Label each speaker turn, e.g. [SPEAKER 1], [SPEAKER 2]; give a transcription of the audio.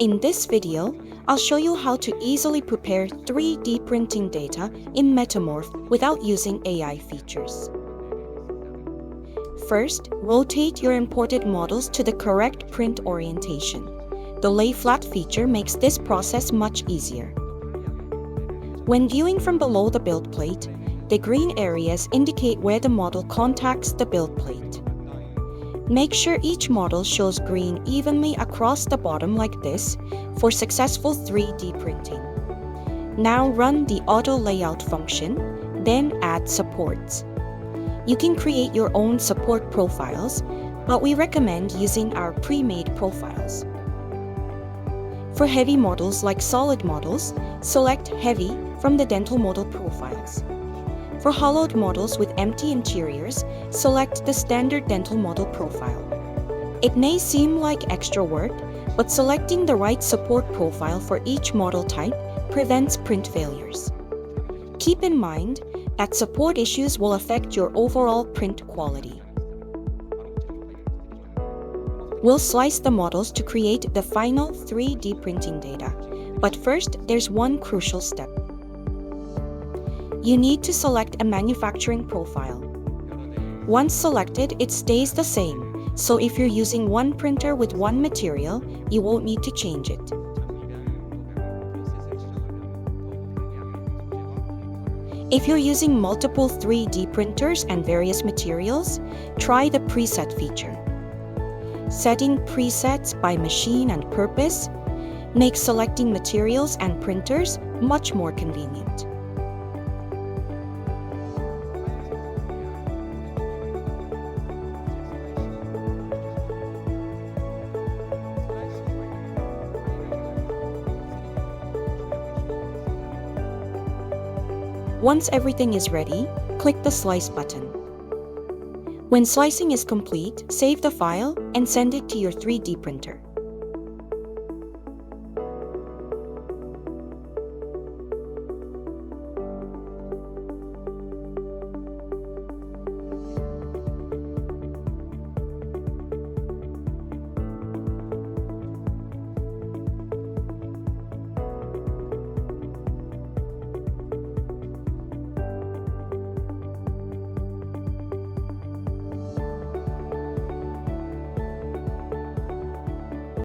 [SPEAKER 1] In this video, I'll show you how to easily prepare 3D printing data in METAMORP without using AI features. First, rotate your imported models to the correct print orientation. The lay flat feature makes this process much easier. When viewing from below the build plate, the green areas indicate where the model contacts the build plate. Make sure each model shows green evenly across the bottom like this for successful 3D printing. Now run the auto layout function, then add supports. You can create your own support profiles, but we recommend using our pre-made profiles. For heavy models like solid models, select Heavy from the dental model profiles. For hollowed models with empty interiors, select the standard dental model profile. It may seem like extra work, but selecting the right support profile for each model type prevents print failures. Keep in mind that support issues will affect your overall print quality. We'll slice the models to create the final 3D printing data, but first there's one crucial step. You need to select a manufacturing profile. Once selected, it stays the same, so if you're using one printer with one material, you won't need to change it. If you're using multiple 3D printers and various materials, try the preset feature. Setting presets by machine and purpose makes selecting materials and printers much more convenient. Once everything is ready, click the Slice button. When slicing is complete, save the file and send it to your 3D printer.